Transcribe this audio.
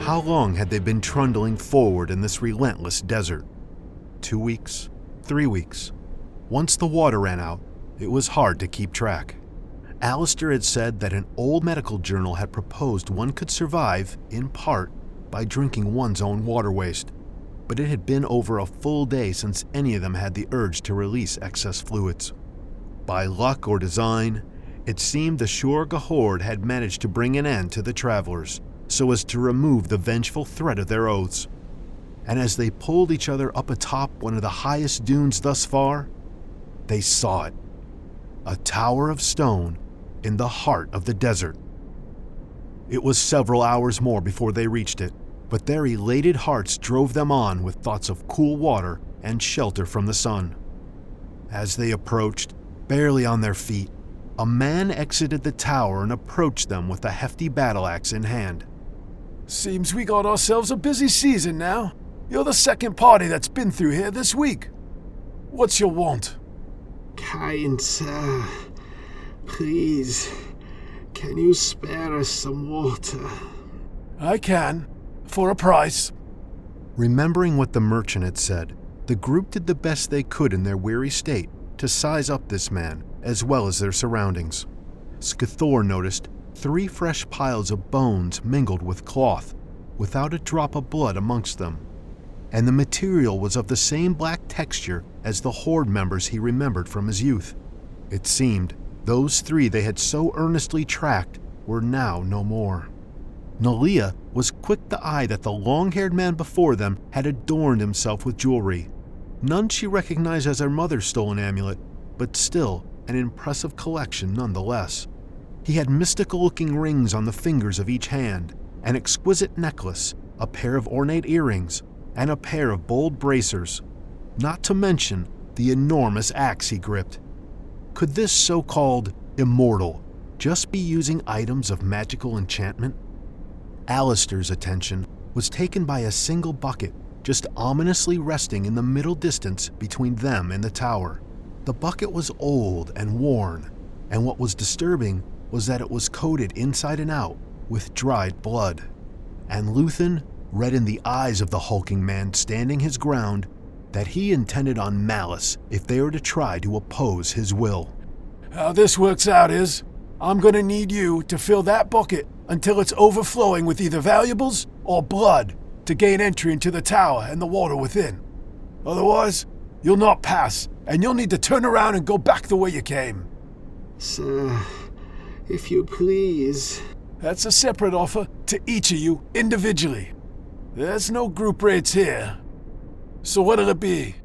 How long had they been trundling forward in this relentless desert? 2 weeks? 3 weeks? Once the water ran out, it was hard to keep track. Alistair had said that an old medical journal had proposed one could survive, in part, by drinking one's own water waste, but it had been over a full day since any of them had the urge to release excess fluids. By luck or design, it seemed the Shorga horde had managed to bring an end to the travelers so as to remove the vengeful threat of their oaths. And as they pulled each other up atop one of the highest dunes thus far, they saw it. A tower of stone in the heart of the desert. It was several hours more before they reached it, but their elated hearts drove them on with thoughts of cool water and shelter from the sun. As they approached, barely on their feet, a man exited the tower and approached them with a hefty battle axe in hand. Seems we got ourselves a busy season now. You're the second party that's been through here this week. What's your want? Kind sir, please, can you spare us some water? I can, for a price. Remembering what the merchant had said, the group did the best they could in their weary state to size up this man as well as their surroundings. Skithor noticed 3 fresh piles of bones mingled with cloth, without a drop of blood amongst them, and the material was of the same black texture as the horde members he remembered from his youth. It seemed those 3 they had so earnestly tracked were now no more. Nalia was quick to eye that the long-haired man before them had adorned himself with jewelry. None she recognized as her mother's stolen amulet, but still an impressive collection nonetheless. He had mystical-looking rings on the fingers of each hand, an exquisite necklace, a pair of ornate earrings, and a pair of bold bracers, not to mention the enormous axe he gripped. Could this so-called immortal just be using items of magical enchantment? Alistair's attention was taken by a single bucket just ominously resting in the middle distance between them and the tower. The bucket was old and worn, and what was disturbing was that it was coated inside and out with dried blood. And Luthen read in the eyes of the hulking man standing his ground that he intended on malice if they were to try to oppose his will. How this works out is, I'm gonna need you to fill that bucket until it's overflowing with either valuables or blood to gain entry into the tower and the water within. Otherwise, you'll not pass, and you'll need to turn around and go back the way you came. Sir, if you please. That's a separate offer to each of you individually. There's no group rates here. So what'll it be?